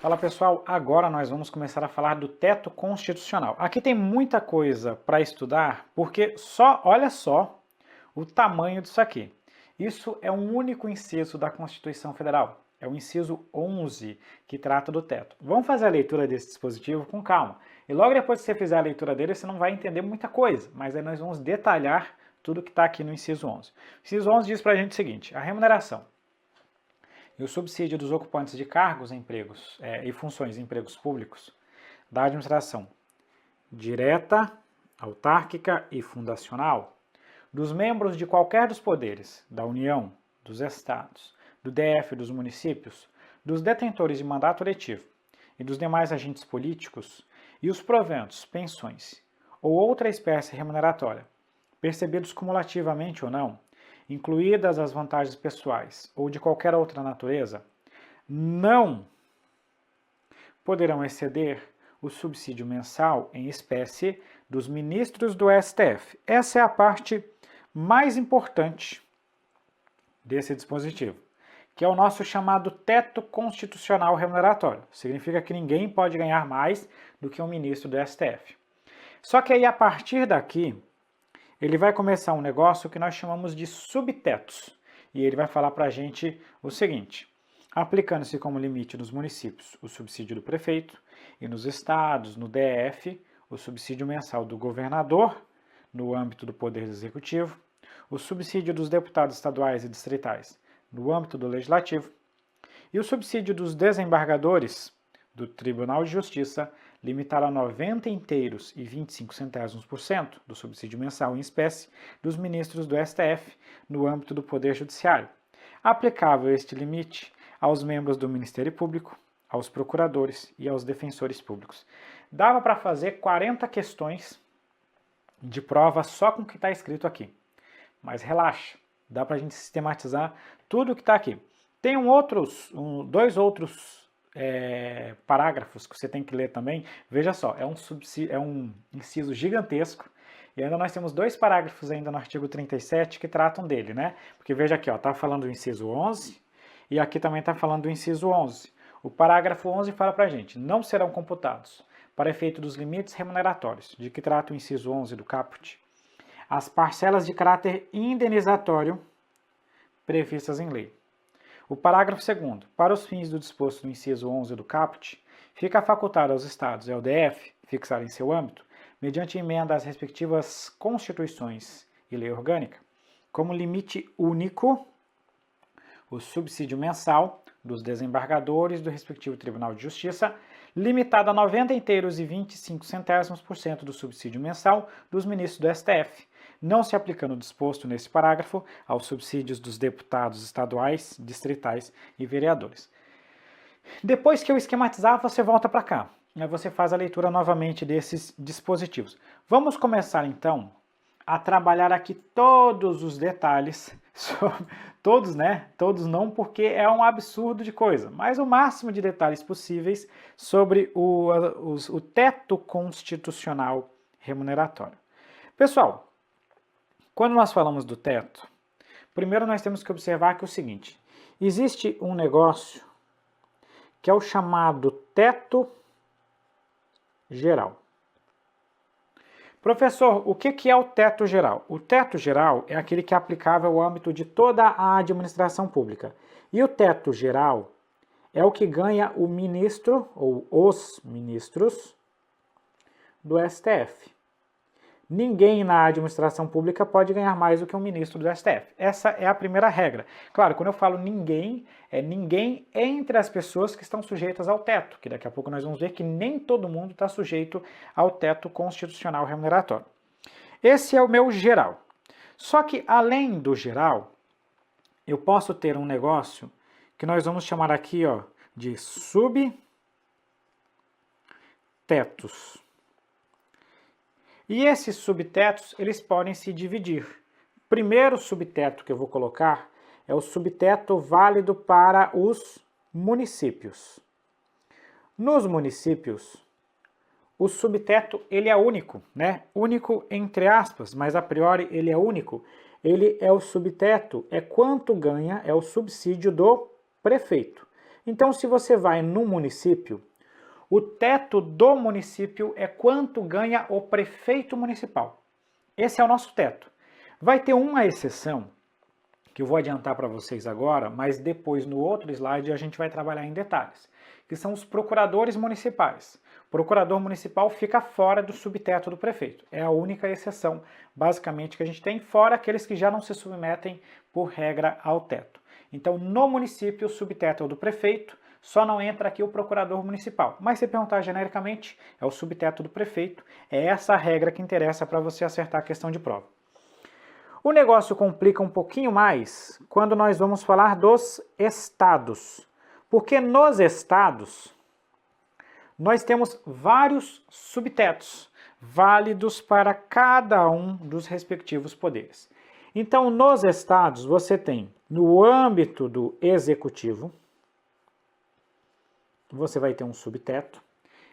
Fala pessoal, agora nós vamos começar a falar do teto constitucional. Aqui tem muita coisa para estudar, porque olha só o tamanho disso aqui. Isso é um único inciso da Constituição Federal, é o inciso 11 que trata do teto. Vamos fazer a leitura desse dispositivo com calma. E logo depois que você fizer a leitura dele, você não vai entender muita coisa, mas aí nós vamos detalhar tudo que está aqui no inciso 11. O inciso 11 diz para a gente o seguinte: a remuneração e o subsídio dos ocupantes de cargos, empregos e funções em empregos públicos da administração direta, autárquica e fundacional, dos membros de qualquer dos poderes, da União, dos Estados, do DF e dos municípios, dos detentores de mandato eletivo e dos demais agentes políticos, e os proventos, pensões ou outra espécie remuneratória, percebidos cumulativamente ou não, incluídas as vantagens pessoais ou de qualquer outra natureza, não poderão exceder o subsídio mensal em espécie dos ministros do STF. Essa é a parte mais importante desse dispositivo, que é o nosso chamado teto constitucional remuneratório. Significa que ninguém pode ganhar mais do que um ministro do STF. Só que aí, a partir daqui, ele vai começar um negócio que nós chamamos de subtetos. E ele vai falar para a gente o seguinte: aplicando-se como limite nos municípios o subsídio do prefeito e nos estados, no DF, o subsídio mensal do governador, no âmbito do Poder Executivo, o subsídio dos deputados estaduais e distritais, no âmbito do Legislativo, e o subsídio dos desembargadores do Tribunal de Justiça, limitado a 90 inteiros e 25 centésimos por cento do subsídio mensal em espécie dos ministros do STF no âmbito do Poder Judiciário. Aplicável este limite aos membros do Ministério Público, aos procuradores e aos defensores públicos. Dava para fazer 40 questões de prova só com o que está escrito aqui. Mas relaxa, dá para a gente sistematizar tudo o que está aqui. Tem dois outros parágrafos que você tem que ler também. Veja só, é um inciso gigantesco. E ainda nós temos dois parágrafos ainda no artigo 37 que tratam dele, né? Porque veja aqui, está falando do inciso 11 e aqui também está falando do inciso 11. O parágrafo 11 fala para a gente: não serão computados, para efeito dos limites remuneratórios, de que trata o inciso 11 do caput, as parcelas de caráter indenizatório previstas em lei. O parágrafo 2º, para os fins do disposto no inciso 11 do caput, fica facultado aos Estados e ao DF fixar em seu âmbito, mediante emenda às respectivas constituições e lei orgânica, como limite único, o subsídio mensal dos desembargadores do respectivo Tribunal de Justiça, limitado a 90 inteiros e 25 centésimos por cento do subsídio mensal dos ministros do STF, não se aplicando o disposto nesse parágrafo aos subsídios dos deputados estaduais, distritais e vereadores. Depois que eu esquematizar, você volta para cá. Você faz a leitura novamente desses dispositivos. Vamos começar então a trabalhar aqui todos os detalhes, todos, né? Todos não, porque é um absurdo de coisa, mas o máximo de detalhes possíveis sobre o teto constitucional remuneratório. Pessoal, quando nós falamos do teto, primeiro nós temos que observar que é o seguinte: existe um negócio que é o chamado teto geral. Professor, o que é o teto geral? O teto geral é aquele que é aplicável ao âmbito de toda a administração pública. E o teto geral é o que ganha o ministro ou os ministros do STF. Ninguém na administração pública pode ganhar mais do que um ministro do STF. Essa é a primeira regra. Claro, quando eu falo ninguém, é ninguém entre as pessoas que estão sujeitas ao teto, que daqui a pouco nós vamos ver que nem todo mundo está sujeito ao teto constitucional remuneratório. Esse é o meu geral. Só que, além do geral, eu posso ter um negócio que nós vamos chamar aqui de subtetos. E esses subtetos, eles podem se dividir. O primeiro subteto que eu vou colocar é o subteto válido para os municípios. Nos municípios, o subteto ele é único, né? Único entre aspas, mas a priori ele é único. Ele é o subteto, é quanto ganha, é o subsídio do prefeito. Então, se você vai no município, o teto do município é quanto ganha o prefeito municipal. Esse é o nosso teto. Vai ter uma exceção, que eu vou adiantar para vocês agora, mas depois no outro slide a gente vai trabalhar em detalhes, que são os procuradores municipais. O procurador municipal fica fora do subteto do prefeito. É a única exceção, basicamente, que a gente tem, fora aqueles que já não se submetem, por regra, ao teto. Então, no município, o subteto é o do prefeito, só não entra aqui o procurador municipal. Mas se perguntar genericamente, é o subteto do prefeito. É essa a regra que interessa para você acertar a questão de prova. O negócio complica um pouquinho mais quando nós vamos falar dos estados. Porque nos estados, nós temos vários subtetos, válidos para cada um dos respectivos poderes. Então, nos estados, você tem, no âmbito do executivo, você vai ter um subteto,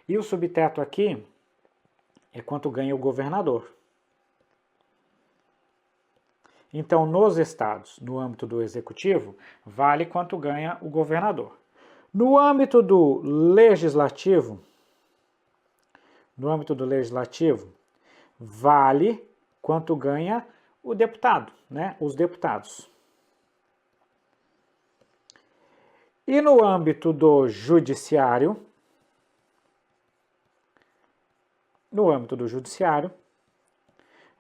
e o subteto aqui é quanto ganha o governador. Então, nos estados, no âmbito do executivo, vale quanto ganha o governador. No âmbito do legislativo, vale quanto ganha o deputado, né? Os deputados. E no âmbito do judiciário,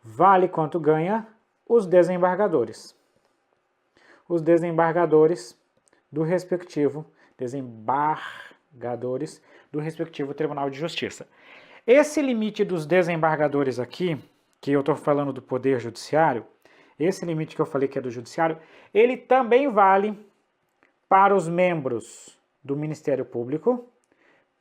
vale quanto ganha os desembargadores. Os desembargadores do respectivo Tribunal de Justiça. Esse limite dos desembargadores aqui, que eu estou falando do Poder Judiciário, esse limite que eu falei que é do Judiciário, ele também vale para os membros do Ministério Público,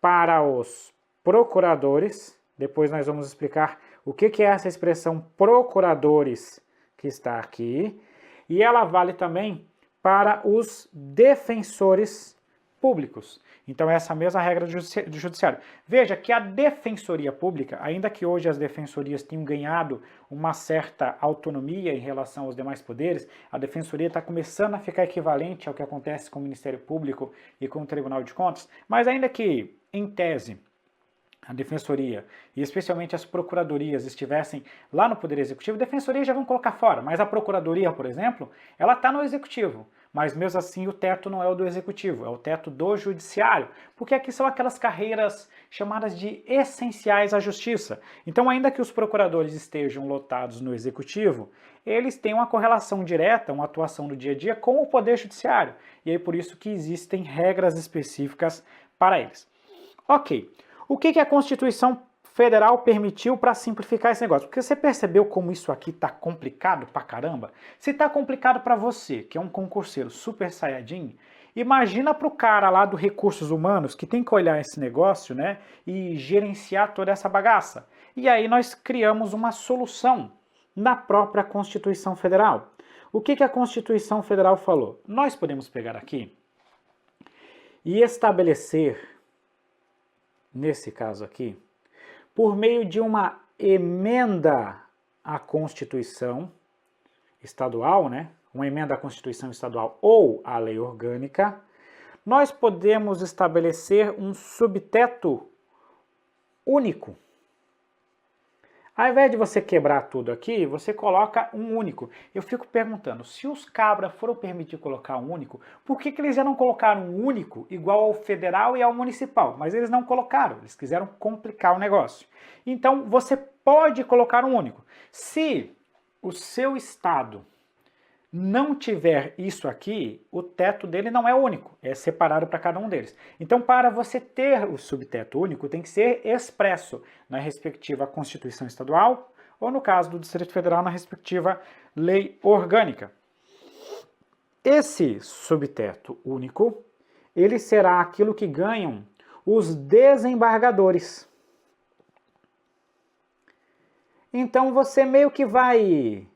para os procuradores, depois nós vamos explicar o que é essa expressão procuradores que está aqui, e ela vale também para os defensores públicos. Então, essa mesma regra do judiciário. Veja que a defensoria pública, ainda que hoje as defensorias tenham ganhado uma certa autonomia em relação aos demais poderes, a defensoria está começando a ficar equivalente ao que acontece com o Ministério Público e com o Tribunal de Contas, mas ainda que, em tese, a defensoria e especialmente as procuradorias estivessem lá no Poder Executivo, a defensoria já vão colocar fora, mas a procuradoria, por exemplo, ela está no Executivo. Mas mesmo assim o teto não é o do Executivo, é o teto do Judiciário, porque aqui são aquelas carreiras chamadas de essenciais à Justiça. Então, ainda que os procuradores estejam lotados no Executivo, eles têm uma correlação direta, uma atuação no dia a dia com o Poder Judiciário. E é por isso que existem regras específicas para eles. Ok, o que a Constituição Federal permitiu para simplificar esse negócio? Porque você percebeu como isso aqui está complicado pra caramba? Se está complicado para você, que é um concurseiro super saiyajin, imagina para o cara lá do Recursos Humanos que tem que olhar esse negócio, né, e gerenciar toda essa bagaça. E aí nós criamos uma solução na própria Constituição Federal. O que a Constituição Federal falou? Nós podemos pegar aqui e estabelecer, nesse caso aqui, por meio de uma emenda à Constituição Estadual, né? Uma emenda à Constituição Estadual ou à Lei Orgânica, nós podemos estabelecer um subteto único. Ao invés de você quebrar tudo aqui, você coloca um único. Eu fico perguntando, se os cabras foram permitir colocar um único, por que eles já não colocaram um único igual ao federal e ao municipal? Mas eles não colocaram, eles quiseram complicar o negócio. Então, você pode colocar um único. Se o seu estado não tiver isso aqui, o teto dele não é único, é separado para cada um deles. Então, para você ter o subteto único, tem que ser expresso na respectiva Constituição Estadual ou, no caso do Distrito Federal, na respectiva Lei Orgânica. Esse subteto único, ele será aquilo que ganham os desembargadores. Então, você meio que vai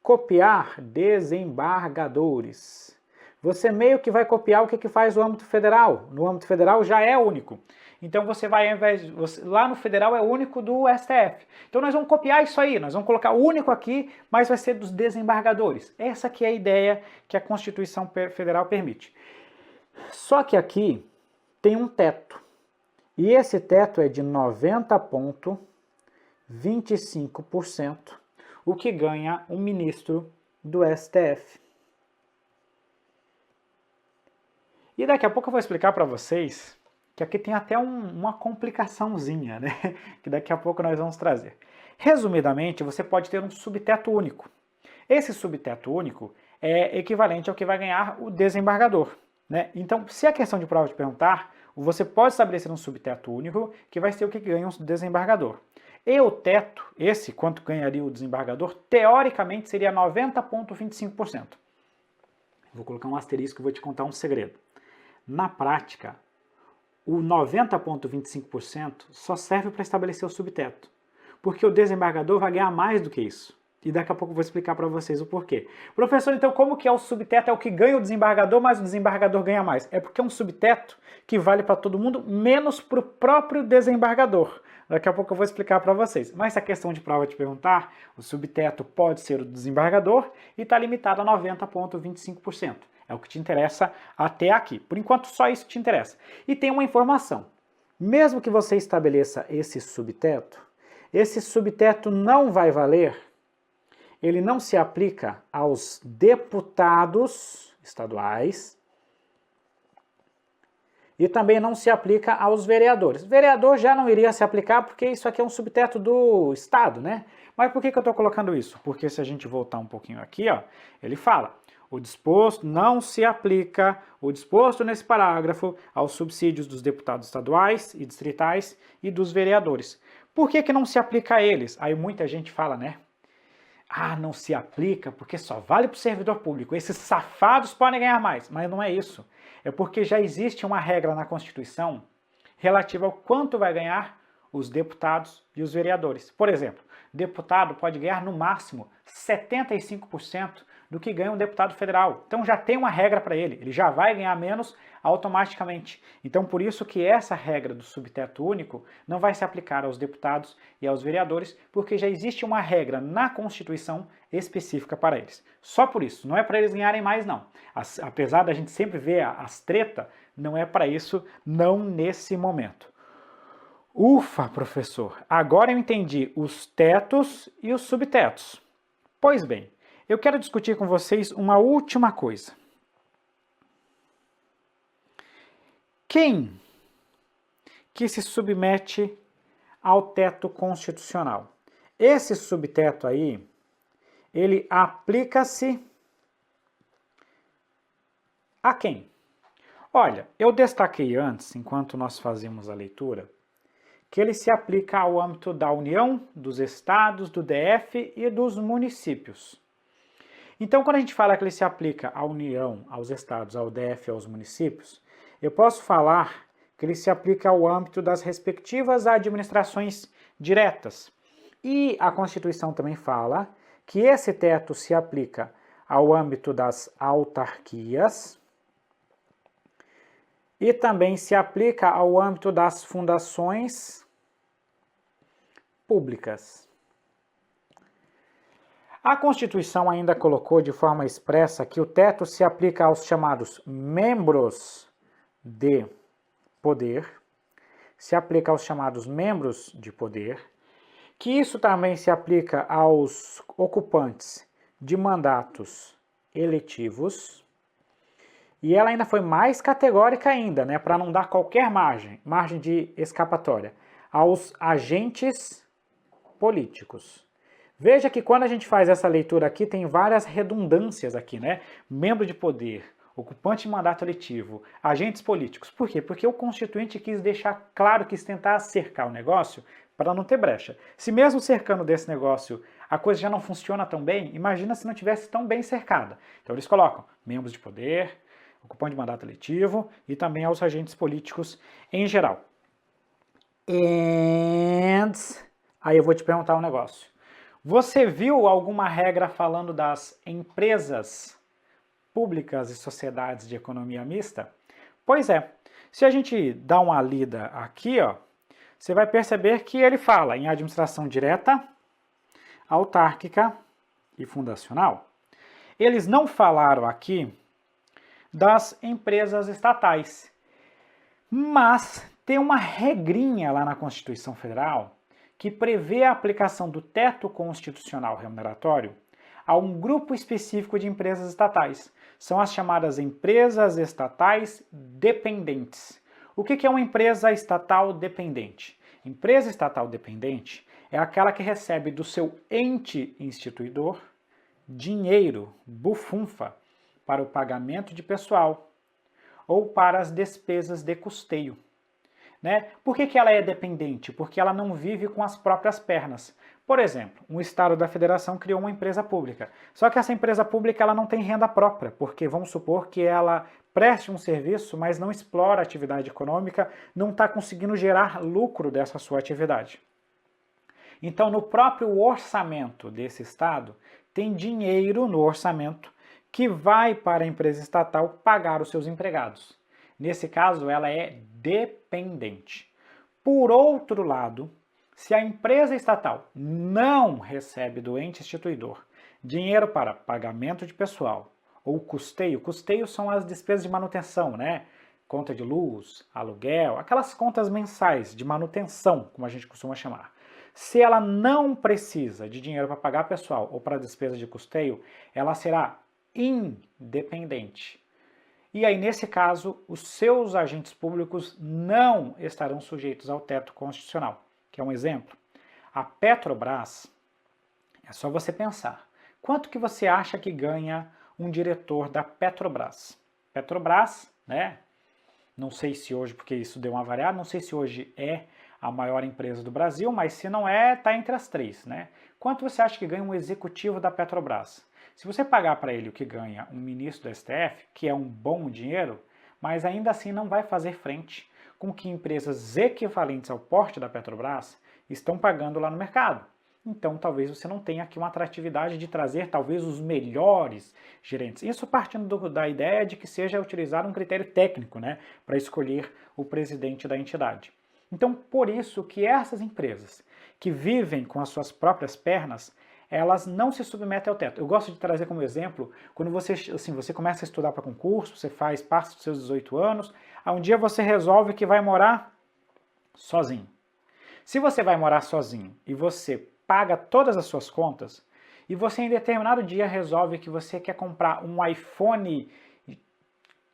copiar desembargadores. Você meio que vai copiar o que faz o âmbito federal. No âmbito federal já é único. Então você vai, ao invés de, lá no federal é único do STF. Então nós vamos copiar isso aí, nós vamos colocar o único aqui, mas vai ser dos desembargadores. Essa que é a ideia que a Constituição Federal permite. Só que aqui tem um teto. E esse teto é de 90,25%, o que ganha um ministro do STF. E daqui a pouco eu vou explicar para vocês que aqui tem até uma complicaçãozinha, né? Que daqui a pouco nós vamos trazer. Resumidamente, você pode ter um subteto único. Esse subteto único é equivalente ao que vai ganhar o desembargador, né? Então, se a questão de prova te perguntar, você pode estabelecer um subteto único que vai ser o que ganha um desembargador. E o teto, esse quanto ganharia o desembargador, teoricamente seria 90,25%. Vou colocar um asterisco e vou te contar um segredo. Na prática, o 90,25% só serve para estabelecer o subteto, porque o desembargador vai ganhar mais do que isso. E daqui a pouco eu vou explicar para vocês o porquê. Professor, então como que é o subteto? É o que ganha o desembargador, mas o desembargador ganha mais. É porque é um subteto que vale para todo mundo, menos para o próprio desembargador. Daqui a pouco eu vou explicar para vocês. Mas se a questão de prova te perguntar, o subteto pode ser o desembargador e está limitado a 90,25%. É o que te interessa até aqui. Por enquanto, só isso te interessa. E tem uma informação. Mesmo que você estabeleça esse subteto não vai valer, ele não se aplica aos deputados estaduais e também não se aplica aos vereadores. Vereador já não iria se aplicar porque isso aqui é um subteto do Estado, né? Mas por que eu estou colocando isso? Porque se a gente voltar um pouquinho aqui, ó, ele fala: o disposto não se aplica, o disposto nesse parágrafo, aos subsídios dos deputados estaduais e distritais e dos vereadores. Por que não se aplica a eles? Aí muita gente fala, né? Ah, não se aplica porque só vale para o servidor público. Esses safados podem ganhar mais. Mas não é isso. É porque já existe uma regra na Constituição relativa ao quanto vai ganhar os deputados e os vereadores. Por exemplo, deputado pode ganhar no máximo 75% do que ganha um deputado federal. Então já tem uma regra para ele já vai ganhar menos automaticamente. Então por isso que essa regra do subteto único não vai se aplicar aos deputados e aos vereadores, porque já existe uma regra na Constituição específica para eles. Só por isso, não é para eles ganharem mais não. Apesar da gente sempre ver as tretas, não é para isso, não nesse momento. Ufa, professor, agora eu entendi os tetos e os subtetos. Pois bem, eu quero discutir com vocês uma última coisa. Quem que se submete ao teto constitucional? Esse subteto aí, ele aplica-se a quem? Olha, eu destaquei antes, enquanto nós fazíamos a leitura, que ele se aplica ao âmbito da União, dos estados, do DF e dos municípios. Então, quando a gente fala que ele se aplica à União, aos estados, ao DF e aos municípios, eu posso falar que ele se aplica ao âmbito das respectivas administrações diretas. E a Constituição também fala que esse teto se aplica ao âmbito das autarquias e também se aplica ao âmbito das fundações públicas. A Constituição ainda colocou de forma expressa que o teto se aplica aos chamados membros de poder, se aplica aos chamados membros de poder, que isso também se aplica aos ocupantes de mandatos eletivos, e ela ainda foi mais categórica ainda, né, para não dar qualquer margem de escapatória, aos agentes políticos. Veja que quando a gente faz essa leitura aqui, tem várias redundâncias aqui, né? Membro de poder, ocupante de mandato eletivo, agentes políticos. Por quê? Porque o Constituinte quis deixar claro, quis tentar cercar o negócio para não ter brecha. Se mesmo cercando desse negócio a coisa já não funciona tão bem, imagina se não tivesse tão bem cercada. Então eles colocam membros de poder, ocupante de mandato eletivo e também aos agentes políticos em geral. Aí eu vou te perguntar um negócio. Você viu alguma regra falando das empresas públicas e sociedades de economia mista? Pois é, se a gente dá uma lida aqui, ó, você vai perceber que ele fala em administração direta, autárquica e fundacional. Eles não falaram aqui das empresas estatais. Mas tem uma regrinha lá na Constituição Federal que prevê a aplicação do teto constitucional remuneratório a um grupo específico de empresas estatais. São as chamadas empresas estatais dependentes. O que é uma empresa estatal dependente? Empresa estatal dependente é aquela que recebe do seu ente instituidor dinheiro, bufunfa, para o pagamento de pessoal ou para as despesas de custeio. Né? Por que ela é dependente? Porque ela não vive com as próprias pernas. Por exemplo, um estado da federação criou uma empresa pública. Só que essa empresa pública ela não tem renda própria, porque vamos supor que ela preste um serviço, mas não explora a atividade econômica, não está conseguindo gerar lucro dessa sua atividade. Então, no próprio orçamento desse estado, tem dinheiro no orçamento que vai para a empresa estatal pagar os seus empregados. Nesse caso, ela é dependente. Por outro lado, se a empresa estatal não recebe do ente instituidor dinheiro para pagamento de pessoal ou custeio são as despesas de manutenção, né? Conta de luz, aluguel, aquelas contas mensais de manutenção, como a gente costuma chamar. Se ela não precisa de dinheiro para pagar pessoal ou para despesa de custeio, ela será independente. E aí, nesse caso, os seus agentes públicos não estarão sujeitos ao teto constitucional. Que é um exemplo. A Petrobras, é só você pensar. Quanto que você acha que ganha um diretor da Petrobras? Petrobras, né? Não sei se hoje, porque isso deu uma variada, não sei se hoje é a maior empresa do Brasil, mas se não é, está entre as três, né? Quanto você acha que ganha um executivo da Petrobras? Se você pagar para ele o que ganha um ministro do STF, que é um bom dinheiro, mas ainda assim não vai fazer frente com que empresas equivalentes ao porte da Petrobras estão pagando lá no mercado. Então talvez você não tenha aqui uma atratividade de trazer talvez os melhores gerentes. Isso partindo da ideia de que seja utilizado um critério técnico, né, para escolher o presidente da entidade. Então, por isso que essas empresas que vivem com as suas próprias pernas, elas não se submetem ao teto. Eu gosto de trazer como exemplo, quando você começa a estudar para concurso, você passa dos seus 18 anos, aí um dia você resolve que vai morar sozinho. Se você vai morar sozinho e você paga todas as suas contas, e você em determinado dia resolve que você quer comprar um iPhone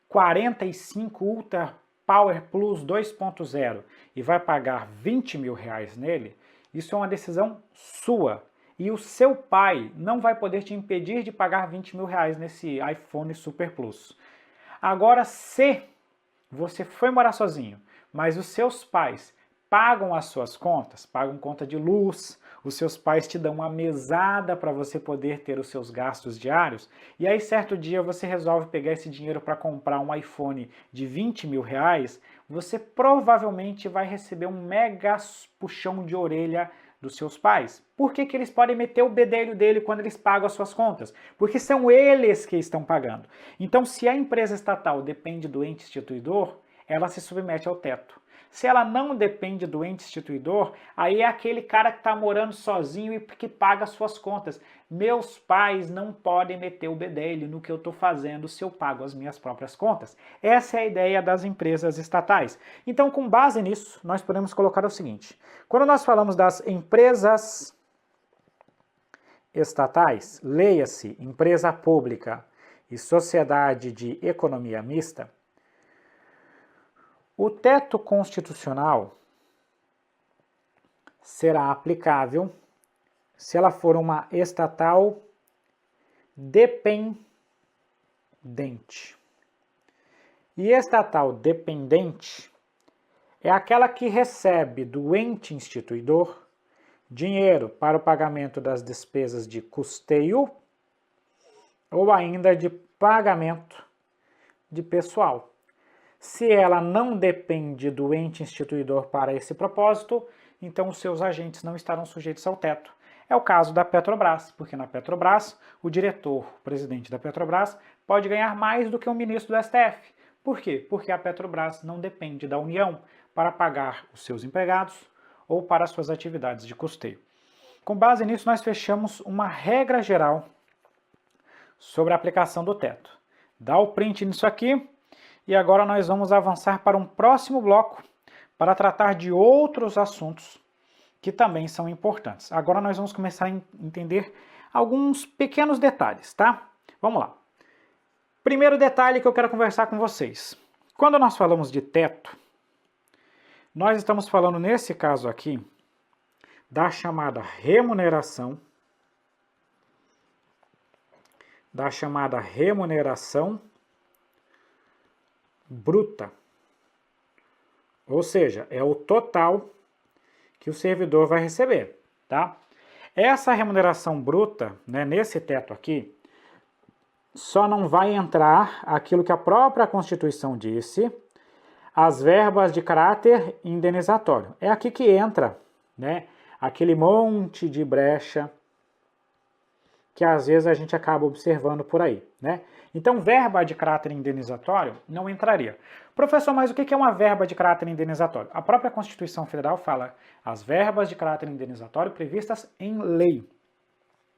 45 Ultra Power Plus 2.0 e vai pagar 20 mil reais nele, isso é uma decisão sua. E o seu pai não vai poder te impedir de pagar 20 mil reais nesse iPhone Super Plus. Agora, se você foi morar sozinho, mas os seus pais pagam as suas contas, pagam conta de luz, os seus pais te dão uma mesada para você poder ter os seus gastos diários, e aí certo dia você resolve pegar esse dinheiro para comprar um iPhone de 20 mil reais, você provavelmente vai receber um mega puxão de orelha dos seus pais. Por que eles podem meter o bedelho dele quando eles pagam as suas contas? Porque são eles que estão pagando. Então, se a empresa estatal depende do ente instituidor, ela se submete ao teto. Se ela não depende do ente instituidor, aí é aquele cara que está morando sozinho e que paga as suas contas. Meus pais não podem meter o bedelho no que eu estou fazendo se eu pago as minhas próprias contas. Essa é a ideia das empresas estatais. Então, com base nisso, nós podemos colocar o seguinte. Quando nós falamos das empresas estatais, leia-se empresa pública e sociedade de economia mista, o teto constitucional será aplicável se ela for uma estatal dependente. E estatal dependente é aquela que recebe do ente instituidor dinheiro para o pagamento das despesas de custeio ou ainda de pagamento de pessoal. Se ela não depende do ente instituidor para esse propósito, então os seus agentes não estarão sujeitos ao teto. É o caso da Petrobras, porque na Petrobras, o diretor, o presidente da Petrobras, pode ganhar mais do que o ministro do STF. Por quê? Porque a Petrobras não depende da União para pagar os seus empregados ou para suas atividades de custeio. Com base nisso, nós fechamos uma regra geral sobre a aplicação do teto. dá o print nisso aqui. E agora nós vamos avançar para um próximo bloco para tratar de outros assuntos que também são importantes. Agora nós vamos começar a entender alguns pequenos detalhes, tá? Vamos lá. Primeiro detalhe que eu quero conversar com vocês. Quando nós falamos de teto, nós estamos falando, nesse caso aqui, da chamada remuneração, bruta. Ou seja, é o total que o servidor vai receber, tá? Essa remuneração bruta, né, nesse teto aqui, só não vai entrar aquilo que a própria Constituição disse, as verbas de caráter indenizatório. É aqui que entra, né, aquele monte de brecha que às vezes a gente acaba observando por aí, né? Então, verba de caráter indenizatório não entraria. Professor, mas o que é uma verba de caráter indenizatório? A própria Constituição Federal fala as verbas de caráter indenizatório previstas em lei.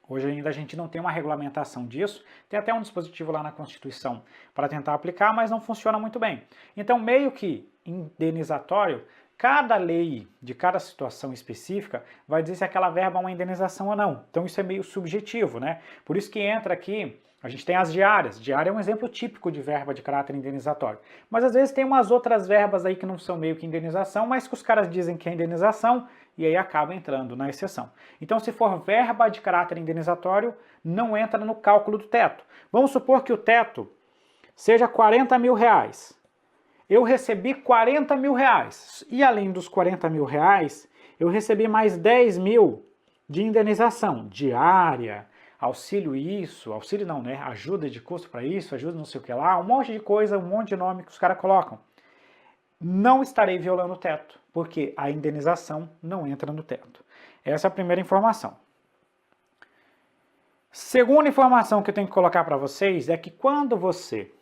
Hoje ainda a gente não tem uma regulamentação disso, tem até um dispositivo lá na Constituição para tentar aplicar, mas não funciona muito bem. Então, meio que indenizatório, cada lei de cada situação específica vai dizer se aquela verba é uma indenização ou não. Então isso é meio subjetivo, né? Por isso que entra aqui, a gente tem as diárias. Diária é um exemplo típico de verba de caráter indenizatório. Mas às vezes tem umas outras verbas aí que não são meio que indenização, mas que os caras dizem que é indenização e aí acaba entrando na exceção. Então se for verba de caráter indenizatório, não entra no cálculo do teto. Vamos supor que o teto seja 40 mil reais. Eu recebi 40 mil reais. E além dos 40 mil reais, eu recebi mais 10 mil de indenização diária, auxílio isso, auxílio não, né? Ajuda de custo para isso, ajuda não sei o que lá, um monte de coisa, um monte de nome que os caras colocam. Não estarei violando o teto, porque a indenização não entra no teto. Essa é a primeira informação. Segunda informação que eu tenho que colocar para vocês é que quando você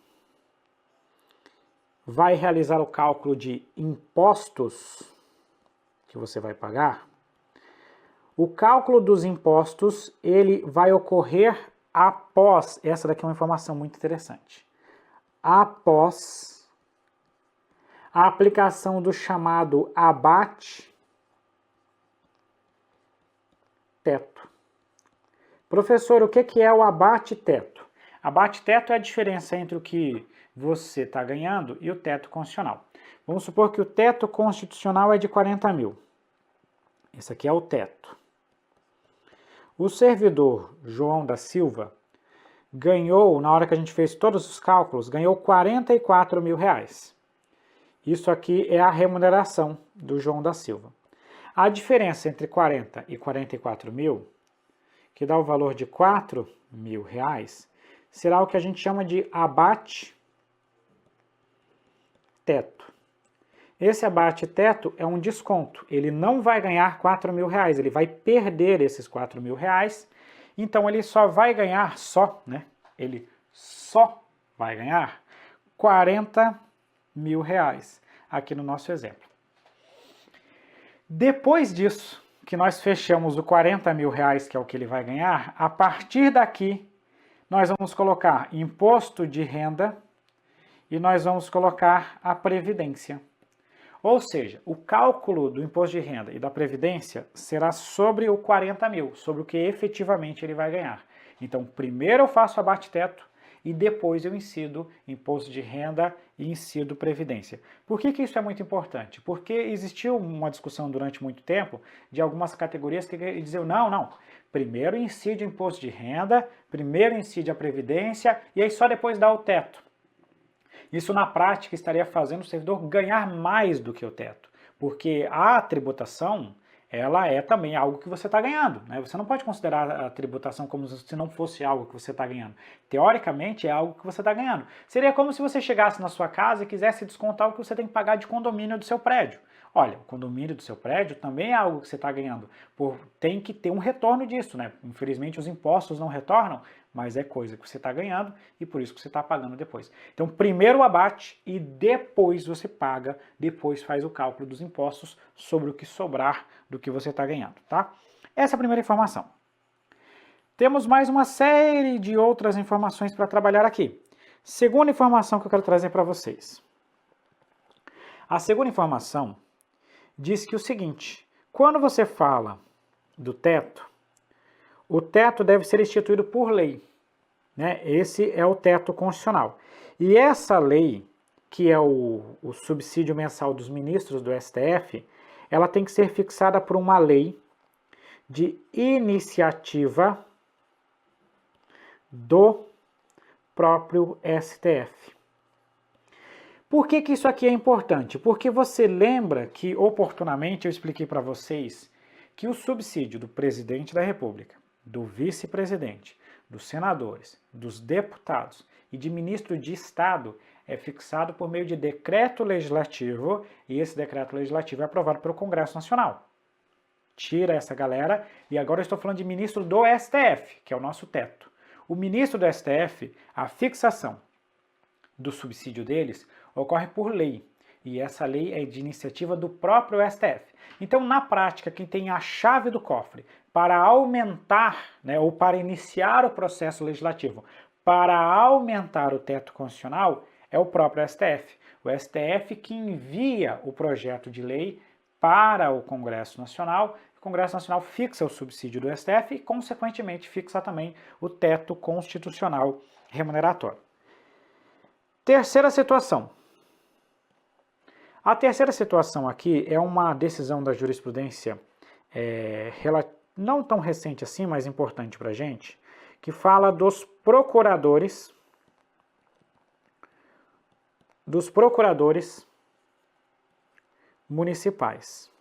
vai realizar o cálculo de impostos que você vai pagar, o cálculo dos impostos ele vai ocorrer após, essa daqui é uma informação muito interessante, após a aplicação do chamado abate-teto. Professor, o que é o abate-teto? Abate-teto é a diferença entre o que você está ganhando e o teto constitucional. Vamos supor que o teto constitucional é de 40 mil. Esse aqui é o teto. O servidor João da Silva ganhou, na hora que a gente fez todos os cálculos, ganhou 44 mil reais. Isso aqui é a remuneração do João da Silva. A diferença entre 40 e 44 mil, que dá o valor de 4 mil reais, será o que a gente chama de abate-teto. Esse abate-teto é um desconto. Ele não vai ganhar 4 mil reais, ele vai perder esses 4 mil reais. Então ele só vai ganhar, ele só vai ganhar 40 mil reais, aqui no nosso exemplo. Depois disso, que nós fechamos o 40 mil reais, que é o que ele vai ganhar, a partir daqui, nós vamos colocar imposto de renda e nós vamos colocar a previdência. Ou seja, o cálculo do imposto de renda e da previdência será sobre o 40 mil, sobre o que efetivamente ele vai ganhar. Então, primeiro eu faço abate-teto e depois eu incido imposto de renda e incido previdência. Por que isso é muito importante? Porque existiu uma discussão durante muito tempo de algumas categorias que diziam, não, primeiro incide o imposto de renda, primeiro incide a previdência e aí só depois dá o teto. Isso na prática estaria fazendo o servidor ganhar mais do que o teto, porque a tributação ela é também algo que você está ganhando, né? Você não pode considerar a tributação como se não fosse algo que você está ganhando. Teoricamente é algo que você está ganhando. Seria como se você chegasse na sua casa e quisesse descontar o que você tem que pagar de condomínio do seu prédio. Olha, o condomínio do seu prédio também é algo que você está ganhando. Tem que ter um retorno disso, né? Infelizmente os impostos não retornam, mas é coisa que você está ganhando e por isso que você está pagando depois. Então, primeiro o abate e depois você paga, depois faz o cálculo dos impostos sobre o que sobrar do que você está ganhando, tá? Essa é a primeira informação. Temos mais uma série de outras informações para trabalhar aqui. Segunda informação que eu quero trazer para vocês. A segunda informação diz que o seguinte, quando você fala do teto, o teto deve ser instituído por lei, né? Esse é o teto constitucional. E essa lei, que é o subsídio mensal dos ministros do STF, ela tem que ser fixada por uma lei de iniciativa do próprio STF. Por que isso aqui é importante? Porque você lembra que, oportunamente, eu expliquei para vocês que o subsídio do presidente da República, do vice-presidente, dos senadores, dos deputados e de ministro de Estado é fixado por meio de decreto legislativo e esse decreto legislativo é aprovado pelo Congresso Nacional. Tira essa galera e agora eu estou falando de ministro do STF, que é o nosso teto. O ministro do STF, a fixação do subsídio deles ocorre por lei, e essa lei é de iniciativa do próprio STF. Então, na prática, quem tem a chave do cofre para aumentar, né, ou para iniciar o processo legislativo, para aumentar o teto constitucional, é o próprio STF. O STF que envia o projeto de lei para o Congresso Nacional, o Congresso Nacional fixa o subsídio do STF e, consequentemente, fixa também o teto constitucional remuneratório. Terceira situação. A terceira situação aqui é uma decisão da jurisprudência não tão recente assim, mas importante para a gente, que fala dos procuradores municipais.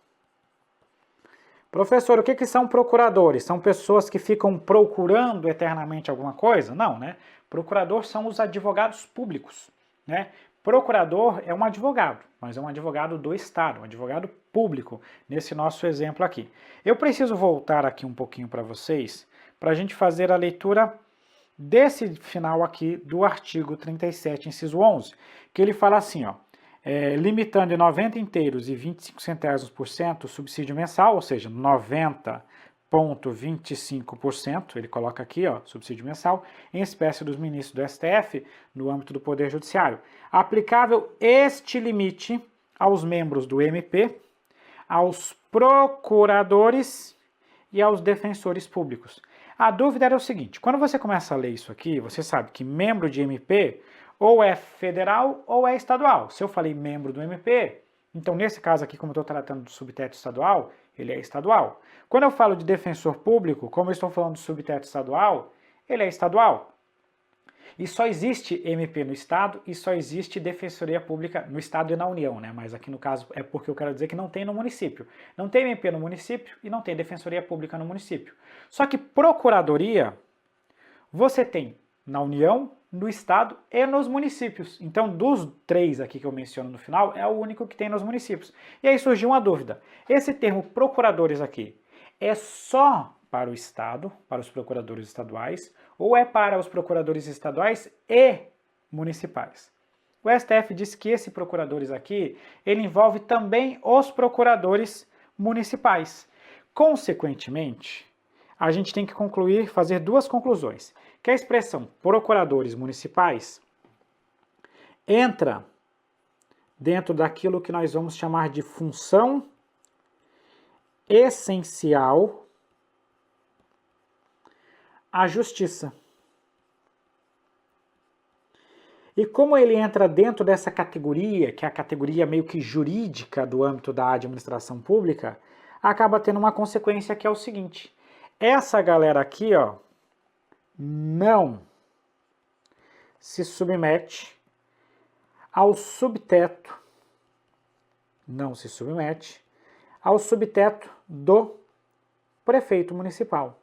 Professor, o que são procuradores? São pessoas que ficam procurando eternamente alguma coisa? Não, né? Procurador são os advogados públicos, né? Procurador é um advogado, mas é um advogado do Estado, um advogado público, nesse nosso exemplo aqui. Eu preciso voltar aqui um pouquinho para vocês, para a gente fazer a leitura desse final aqui do artigo 37, inciso 11, que ele fala assim, ó, limitando em 90 inteiros e 25 centésimos por cento o subsídio mensal, ou seja, 90,25%, ele coloca aqui, ó, subsídio mensal, em espécie dos ministros do STF, no âmbito do Poder Judiciário. Aplicável este limite aos membros do MP, aos procuradores e aos defensores públicos. A dúvida era o seguinte, quando você começa a ler isso aqui, você sabe que membro de MP ou é federal ou é estadual. Se eu falei membro do MP, então nesse caso aqui, como eu estou tratando do subteto estadual, ele é estadual. Quando eu falo de defensor público, como eu estou falando do subteto estadual, ele é estadual. E só existe MP no Estado e só existe Defensoria Pública no Estado e na União, né? Mas aqui no caso é porque eu quero dizer que não tem no município. Não tem MP no município e não tem Defensoria Pública no município. Só que Procuradoria você tem na União, no Estado e nos municípios. Então, dos três aqui que eu menciono no final, é o único que tem nos municípios. E aí surgiu uma dúvida. Esse termo procuradores aqui é só para o Estado, para os procuradores estaduais, ou é para os procuradores estaduais e municipais? O STF diz que esse procuradores aqui, ele envolve também os procuradores municipais. Consequentemente, a gente tem que fazer duas conclusões. Que a expressão procuradores municipais entra dentro daquilo que nós vamos chamar de função essencial à justiça. E como ele entra dentro dessa categoria, que é a categoria meio que jurídica do âmbito da administração pública, acaba tendo uma consequência que é o seguinte: essa galera aqui, ó, não se submete ao subteto, do prefeito municipal.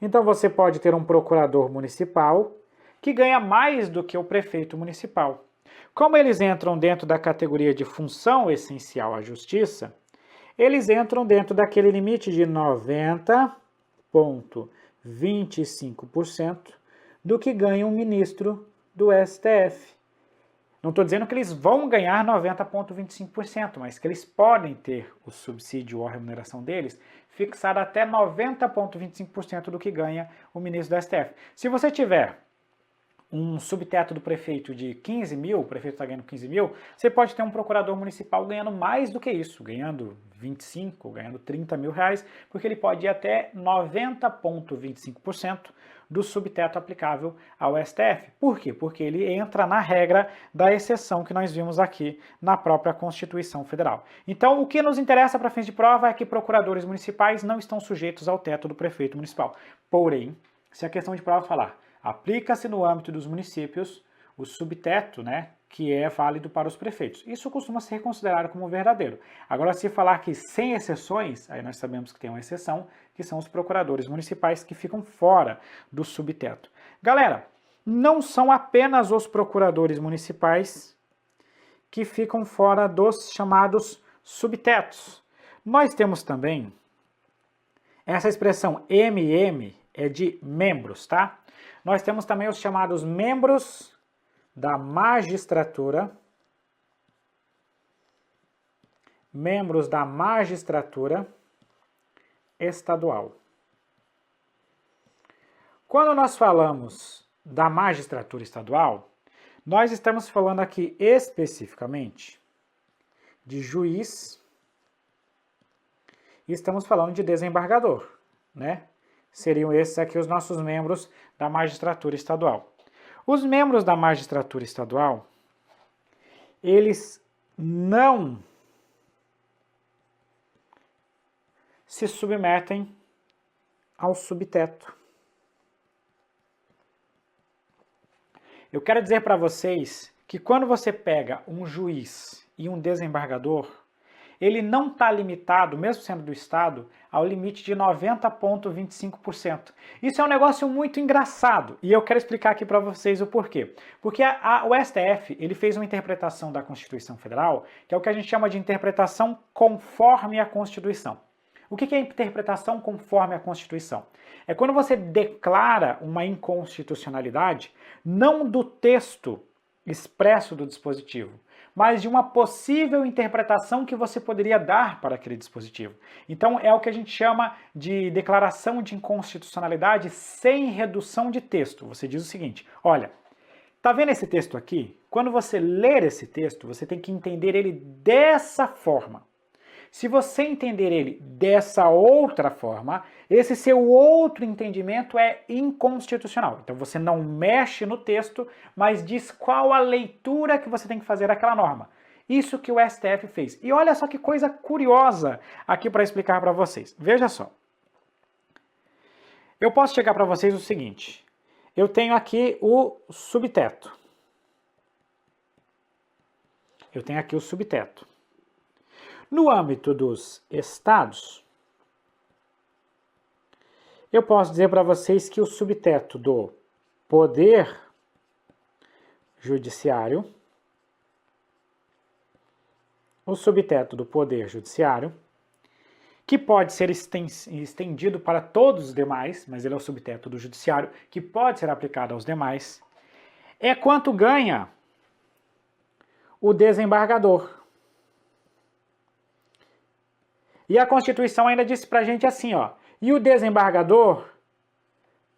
Então você pode ter um procurador municipal que ganha mais do que o prefeito municipal. Como eles entram dentro da categoria de função essencial à justiça, eles entram dentro daquele limite de 90,25% do que ganha um ministro do STF. Não estou dizendo que eles vão ganhar 90,25%, mas que eles podem ter o subsídio ou a remuneração deles fixada até 90,25% do que ganha o ministro do STF. Se você tiver um subteto do prefeito de 15 mil, o prefeito está ganhando 15 mil, você pode ter um procurador municipal ganhando mais do que isso, ganhando 25, ganhando 30 mil reais, porque ele pode ir até 90,25% do subteto aplicável ao STF. Por quê? Porque ele entra na regra da exceção que nós vimos aqui na própria Constituição Federal. Então, o que nos interessa para fins de prova é que procuradores municipais não estão sujeitos ao teto do prefeito municipal. Porém, se a questão de prova falar aplica-se no âmbito dos municípios o subteto, né, que é válido para os prefeitos. Isso costuma ser considerado como verdadeiro. Agora, se falar que sem exceções, aí nós sabemos que tem uma exceção, que são os procuradores municipais que ficam fora do subteto. Galera, não são apenas os procuradores municipais que ficam fora dos chamados subtetos. Nós temos também essa expressão MM, é de membros, tá? Nós temos também os chamados membros da magistratura, estadual. Quando nós falamos da magistratura estadual, nós estamos falando aqui especificamente de juiz e estamos falando de desembargador, né? Seriam esses aqui os nossos membros da magistratura estadual. Os membros da magistratura estadual, eles não se submetem ao subteto. Eu quero dizer para vocês que quando você pega um juiz e um desembargador, ele não está limitado, mesmo sendo do Estado, ao limite de 90,25%. Isso é um negócio muito engraçado e eu quero explicar aqui para vocês o porquê. Porque o STF ele fez uma interpretação da Constituição Federal, que é o que a gente chama de interpretação conforme a Constituição. O que é interpretação conforme a Constituição? É quando você declara uma inconstitucionalidade, não do texto expresso do dispositivo, mas de uma possível interpretação que você poderia dar para aquele dispositivo. Então é o que a gente chama de declaração de inconstitucionalidade sem redução de texto. Você diz o seguinte, olha, tá vendo esse texto aqui? Quando você ler esse texto, você tem que entender ele dessa forma. Se você entender ele dessa outra forma, esse seu outro entendimento é inconstitucional. Então você não mexe no texto, mas diz qual a leitura que você tem que fazer daquela norma. Isso que o STF fez. E olha só que coisa curiosa aqui para explicar para vocês. Veja só. Eu posso chegar para vocês o seguinte. Eu tenho aqui o subteto. No âmbito dos estados, eu posso dizer para vocês que o subteto do Poder Judiciário, que pode ser estendido para todos os demais, mas ele é o subteto do Judiciário, que pode ser aplicado aos demais, é quanto ganha o desembargador. E a Constituição ainda disse pra gente assim, ó, e o desembargador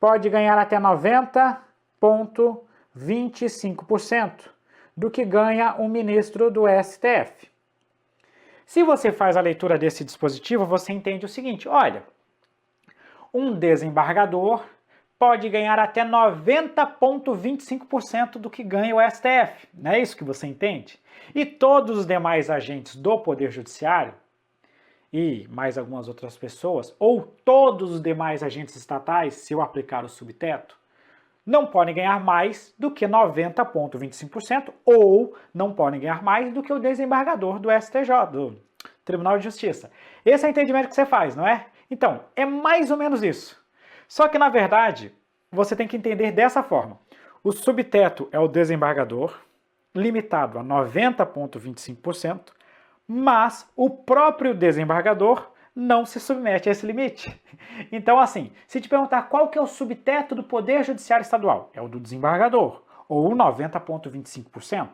pode ganhar até 90,25% do que ganha um ministro do STF. Se você faz a leitura desse dispositivo, você entende o seguinte, olha, um desembargador pode ganhar até 90,25% do que ganha o STF. Não é isso que você entende? E todos os demais agentes do Poder Judiciário, e mais algumas outras pessoas, ou todos os demais agentes estatais, se eu aplicar o subteto, não podem ganhar mais do que 90,25% ou não podem ganhar mais do que o desembargador do STJ, do Tribunal de Justiça. Esse é o entendimento que você faz, não é? Então, é mais ou menos isso. Só que, na verdade, você tem que entender dessa forma. O subteto é o desembargador, limitado a 90,25%, mas o próprio desembargador não se submete a esse limite. Então, assim, se te perguntar qual que é o subteto do Poder Judiciário Estadual, é o do desembargador, ou 90,25%.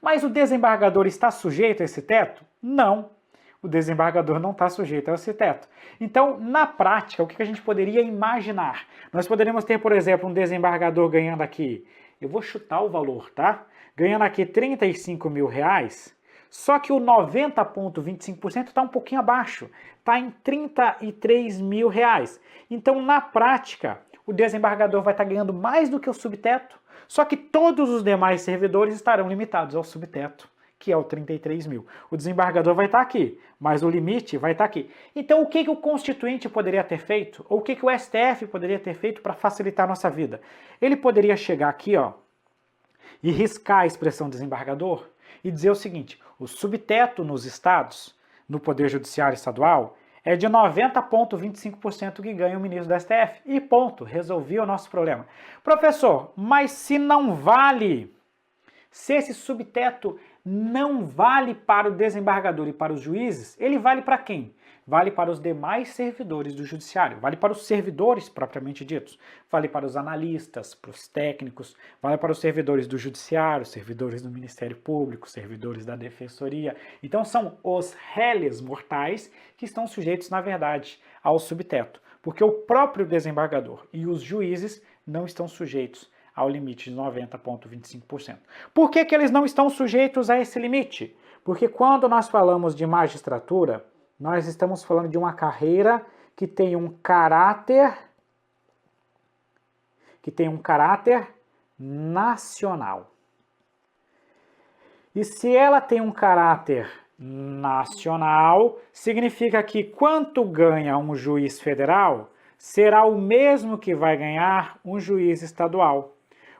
Mas o desembargador está sujeito a esse teto? Não. O desembargador não está sujeito a esse teto. Então, na prática, o que a gente poderia imaginar? Nós poderíamos ter, por exemplo, um desembargador ganhando aqui eu vou chutar o valor, tá? Ganhando aqui R$35 mil, só que o 90,25% está um pouquinho abaixo, está em R$33 mil. Então, na prática, o desembargador vai estar ganhando mais do que o subteto, só que todos os demais servidores estarão limitados ao subteto, que é o 33 mil. O desembargador vai estar aqui, mas o limite vai estar aqui. Então, o que o Constituinte poderia ter feito? Ou o que o STF poderia ter feito para facilitar a nossa vida? Ele poderia chegar aqui, ó, e riscar a expressão desembargador e dizer o seguinte: o subteto nos estados, no Poder Judiciário Estadual, é de 90,25% que ganha o ministro do STF. E ponto, resolvi o nosso problema. Professor, mas se não vale, se esse subteto não vale para o desembargador e para os juízes, ele vale para quem? Vale para os demais servidores do judiciário, vale para os servidores propriamente ditos, vale para os analistas, para os técnicos, vale para os servidores do judiciário, servidores do Ministério Público, servidores da Defensoria. Então são os réis mortais que estão sujeitos, na verdade, ao subteto, porque o próprio desembargador e os juízes não estão sujeitos ao limite de 90,25%. Por que eles não estão sujeitos a esse limite? Porque quando nós falamos de magistratura, nós estamos falando de uma carreira que tem um caráter nacional. E se ela tem um caráter nacional, significa que quanto ganha um juiz federal será o mesmo que vai ganhar um juiz estadual.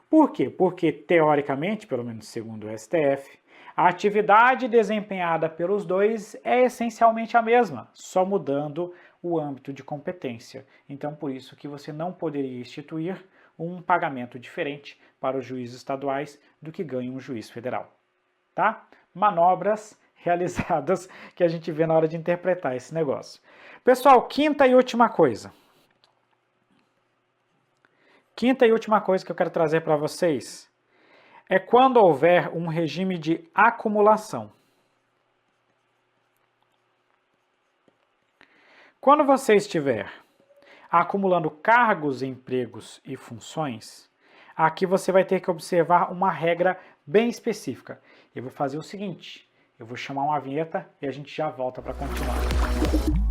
Por quê? Porque, teoricamente, pelo menos segundo o STF, a atividade desempenhada pelos dois é essencialmente a mesma, só mudando o âmbito de competência. Então, por isso que você não poderia instituir um pagamento diferente para os juízes estaduais do que ganha um juiz federal. Tá? Manobras realizadas que a gente vê na hora de interpretar esse negócio. Pessoal, quinta e última coisa. Quinta e última coisa que eu quero trazer para vocês é quando houver um regime de acumulação. Quando você estiver acumulando cargos, empregos e funções, aqui você vai ter que observar uma regra bem específica. Eu vou fazer o seguinte, eu vou chamar uma vinheta e a gente já volta para continuar.